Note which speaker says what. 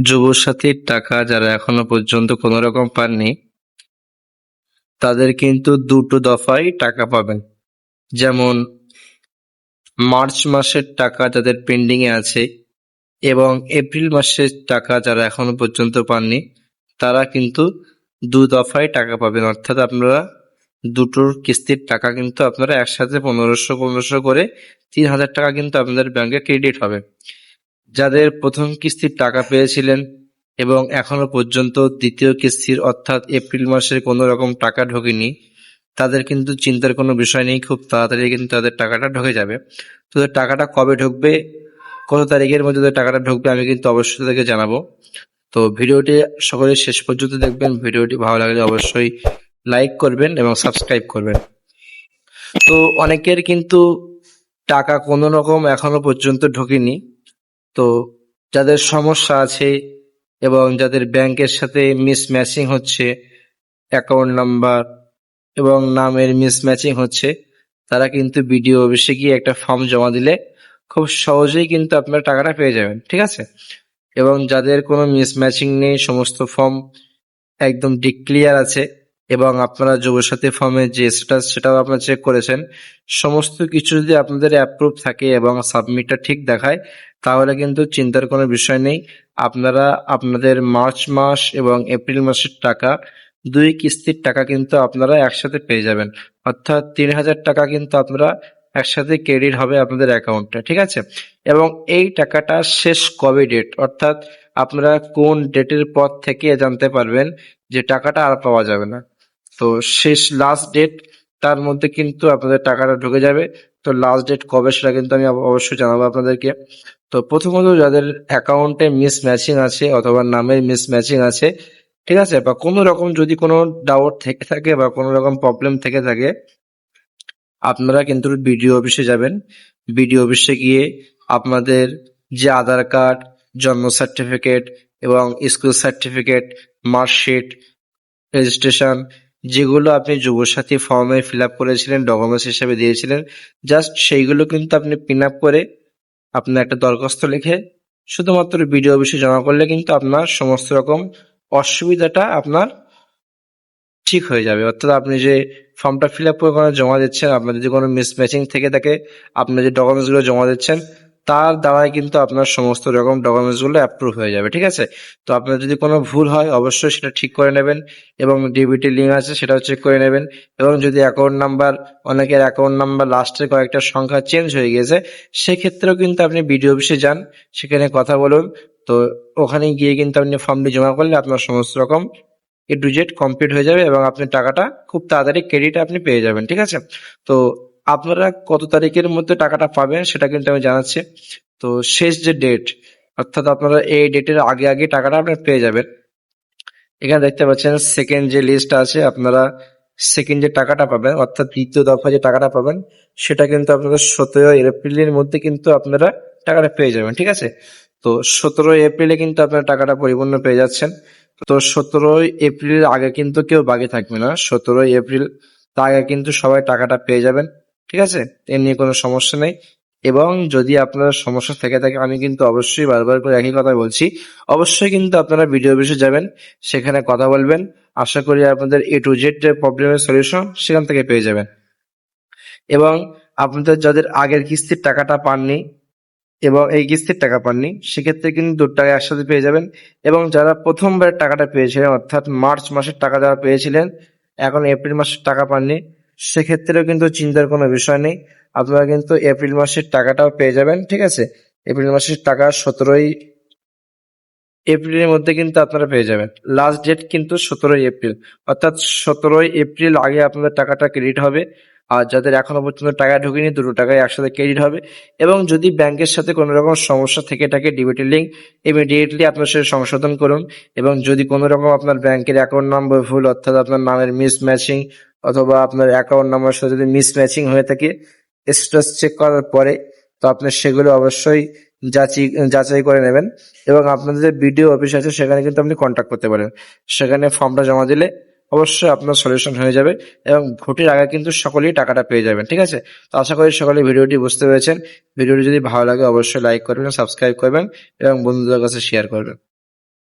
Speaker 1: যুবসাথীর টাকা যারা এখনো পর্যন্ত কোনো রকম পাননি তাদের কিন্তু দুটো দফায় টাকা পাবেন। যেমন মার্চ মাসের টাকা যাদের পেন্ডিং এ আছে এবং এপ্রিল মাসের টাকা যারা এখনো পর্যন্ত পাননি তারা কিন্তু দু দফায় টাকা পাবেন। অর্থাৎ আপনারা দুটোর কিস্তির টাকা কিন্তু আপনারা একসাথে 1500 করে 3000 টাকা কিন্তু আপনাদের ব্যাংকে ক্রেডিট হবে। যাদের প্রথম কিস্তির টাকা পেয়েছিলেন এবং এখনো পর্যন্ত দ্বিতীয় কিস্তির অর্থাৎ এপ্রিল মাসের কোনো রকম টাকা ঢোকেনি, তাদের কিন্তু চিন্তার কোনো বিষয় নেই, খুব তাড়াতাড়ি কিন্তু তাদের টাকাটা ঢুকে যাবে। তো টাকাটা কবে ঢুকবে, কত তারিখের মধ্যে টাকাটা ঢুকবে আমি কিন্তু অবশ্যই তাদেরকে জানাবো। তো ভিডিওটি সকলে শেষ পর্যন্ত দেখবেন। ভিডিওটি ভালো লাগলে অবশ্যই লাইক করবেন এবং সাবস্ক্রাইব করবেন। তো অনেকের কিন্তু টাকা কোনো রকম এখনো পর্যন্ত ঢোকেনি। তো যাদের সমস্যা আছে এবং যাদের ব্যাংকের সাথে মিসম্যাচিং হচ্ছে, অ্যাকাউন্ট নাম্বার এবং নামের মিসম্যাচিং হচ্ছে, তারা কিন্তু বিডিও অফিসে গিয়ে একটা ফর্ম জমা দিলে খুব সহজেই কিন্তু আপনারা টাকাটা পেয়ে যাবেন, ঠিক আছে। এবং যাদের কোনো মিসম্যাচিং নেই, সমস্ত ফর্ম একদম ডিক্লিয়ার আছে এবং আপনারা যুবসাথী ফর্মের যে স্ট্যাটাস সেটাও আপনারা চেক করেছেন, সমস্ত কিছু যদি আপনাদের অ্যাপ্রুভ থাকে এবং সাবমিটটা ঠিক দেখায়, তাহলে কিন্তু চিন্তার কোনো বিষয় নেই। আপনারা আপনাদের মার্চ মাস এবং এপ্রিল মাসের টাকা, দুই কিস্তির টাকা কিন্তু আপনারা একসাথে পেয়ে যাবেন। অর্থাৎ 3000 টাকা কিন্তু আপনারা একসাথে ক্রেডিট হবে আপনাদের অ্যাকাউন্টে, ঠিক আছে। এবং এই টাকাটা শেষ কবে ডেট, অর্থাৎ আপনারা কোন ডেটের পর থেকে জানতে পারবেন যে টাকাটা আর পাওয়া যাবে না। তো শেষ লাস্ট ডেট, তার মধ্যে কিন্তু আপনাদের টাকাটা ঢুকে যাবে। তো লাস্ট ডেট কবে সেটা কিন্তু আমি অবশ্যই জানাবো আপনাদেরকে। তো প্রথমত যাদের অ্যাকাউন্টে মিসম্যাচিং আছে অথবা নামের মিসম্যাচিং আছে, ঠিক আছে, বা কোনো রকম যদি কোনো ডাউট থেকে থাকে বা কোনো রকম প্রবলেম থেকে থাকে, আপনারা কিন্তু বিডিও অফিসে যাবেন। বিডিও অফিসে গিয়ে আপনাদের যে আধার কার্ড, জন্ম সার্টিফিকেট এবং স্কুল সার্টিফিকেট, মার্কশিট, রেজিস্ট্রেশন, যেগুলো আপনি যুবসাথী ফর্মে ফিল আপ করেছিলেন, ডকুমেন্টস হিসেবে দিয়েছিলেন, জাস্ট সেইগুলো কিন্তু আপনি পিন আপ করে আপনার একটা দরখাস্ত লিখে শুধুমাত্র বিডিও অফিসে জমা করলে কিন্তু আপনার সমস্ত রকম অসুবিধাটা আপনার ঠিক হয়ে যাবে। অর্থাৎ আপনি যে ফর্মটা ফিল আপ করে ওখানে জমা দিচ্ছেন, আপনার যদি কোনো মিসম্যাচিং থেকে থাকে, আপনার যে ডকুমেন্টসগুলো জমা দিচ্ছেন তার দ্বারাই কিন্তু আপনার সমস্ত রকম ডকুমেন্টসগুলো অ্যাপ্রুভ হয়ে যাবে, ঠিক আছে। তো আপনার যদি কোনো ভুল হয় অবশ্যই সেটা ঠিক করে নেবেন এবং ডিবিটি লিঙ্ক আছে সেটাও চেক করে নেবেন। এবং যদি অ্যাকাউন্ট নাম্বার, অনেকের অ্যাকাউন্ট নাম্বার লাস্টের কয়েকটা সংখ্যা চেঞ্জ হয়ে গেছে, সেক্ষেত্রেও কিন্তু আপনি বিডিও অফিসে যান, সেখানে কথা বলুন। তো ওখানে গিয়ে কিন্তু আপনি ফর্মটি জমা করলে আপনার সমস্ত রকম এ টু জেড কমপ্লিট হয়ে যাবে এবং আপনি টাকাটা খুব তাড়াতাড়ি ক্রেডিট আপনি পেয়ে যাবেন, ঠিক আছে। তো আপনারা কত তারিখের মধ্যে টাকাটা পাবেন সেটা কিন্তু আমি জানাচ্ছি। তো শেষ যে ডেট, অর্থাৎ আপনারা এই ডেটের আগে আগে টাকাটা আপনারা পেয়ে যাবেন। এখানে দেখতে পাচ্ছেন সেকেন্ড যে লিস্ট আছে, আপনারা সেকেন্ড যে টাকাটা পাবেন অর্থাৎ দ্বিতীয় দফা যে টাকাটা পাবেন সেটা কিন্তু আপনারা 17 এপ্রিলের মধ্যে কিন্তু আপনারা টাকাটা পেয়ে যাবেন, ঠিক আছে। তো 17 এপ্রিলে কিন্তু আপনারা টাকাটা পরিপূর্ণ পেয়ে যাচ্ছেন। তো 17 এপ্রিলের আগে কিন্তু কেউ বাকি থাকবে না। 17 এপ্রিল তার আগে কিন্তু সবাই টাকাটা পেয়ে যাবেন, ঠিক আছে। এ নিয়ে কোনো সমস্যা নেই। এবং যদি আপনার সমস্যা থেকে থাকে, আমি কিন্তু অবশ্যই বারবার করে একই কথা বলছি, অবশ্যই কিন্তু আপনারা বিডিও অফিসে যাবেন, সেখানে কথা বলবেন। আশা করি আপনাদের এ টু জেড যে প্রবলেমের সলিউশন সেখান থেকে পেয়ে যাবেন। এবং আপনাদের যাদের আগের কিস্তির টাকাটা পাননি এবং এই কিস্তির টাকা পাননি, সেক্ষেত্রে কিন্তু দুটো টাকা একসাথে পেয়ে যাবেন। এবং যারা প্রথমবার টাকাটা পেয়েছিলেন অর্থাৎ মার্চ মাসের টাকা যারা পেয়েছিলেন, এখন এপ্রিল মাসের টাকা পাননি, সেক্ষেত্রেও কিন্তু চিন্তার কোনো বিষয় নেই, আপনারা কিন্তু এপ্রিল মাসের টাকাটাও পেয়ে যাবেন, ঠিক আছে। এপ্রিল মাসের টাকা 17 এপ্রিলের মধ্যে কিন্তু আপনারা পেয়ে যাবেন। লাস্ট ডেট কিন্তু 17 এপ্রিল, অর্থাৎ 17 এপ্রিল আগে আপনাদের টাকাটা ক্রেডিট হবে। আর যাদের এখনো পর্যন্ত টাকা ঢোকেনি, দুটো টাকাই একসাথে ক্রেডিট হবে। এবং যদি ব্যাংকের সাথে কোনো রকম সমস্যা থেকে থাকে, ডিবিটি লিঙ্ক ইমিডিয়েটলি আপনার সাথে সংশোধন করুন। এবং যদি কোনো রকম আপনার ব্যাংকের অ্যাকাউন্ট নাম্বার ভুল, অর্থাৎ আপনার নামের মিসম্যাচিং অথবা আপনার অ্যাকাউন্ট নাম্বার সাথে যদি মিসম্যাচিং হয়ে থাকে, স্ট্যাটাস চেক করার পরে, তো আপনি সেগুলো অবশ্যই যাচাই করে নেবেন। এবং আপনাদের যে বিডিও অফিস আছে সেখানে কিন্তু আপনি কন্ট্যাক্ট করতে পারেন, সেখানে ফর্মটা জমা দিলে অবশ্যই আপনার সলিউশন হয়ে যাবে এবং ভোটের আগে কিন্তু সকলেই টাকাটা পেয়ে যাবেন, ঠিক আছে। তো আশা করি সকলে ভিডিওটি বুঝতে পেরেছেন। ভিডিওটি যদি ভালো লাগে অবশ্যই লাইক করবেন, সাবস্ক্রাইব করবেন এবং বন্ধুদের কাছে শেয়ার করবেন।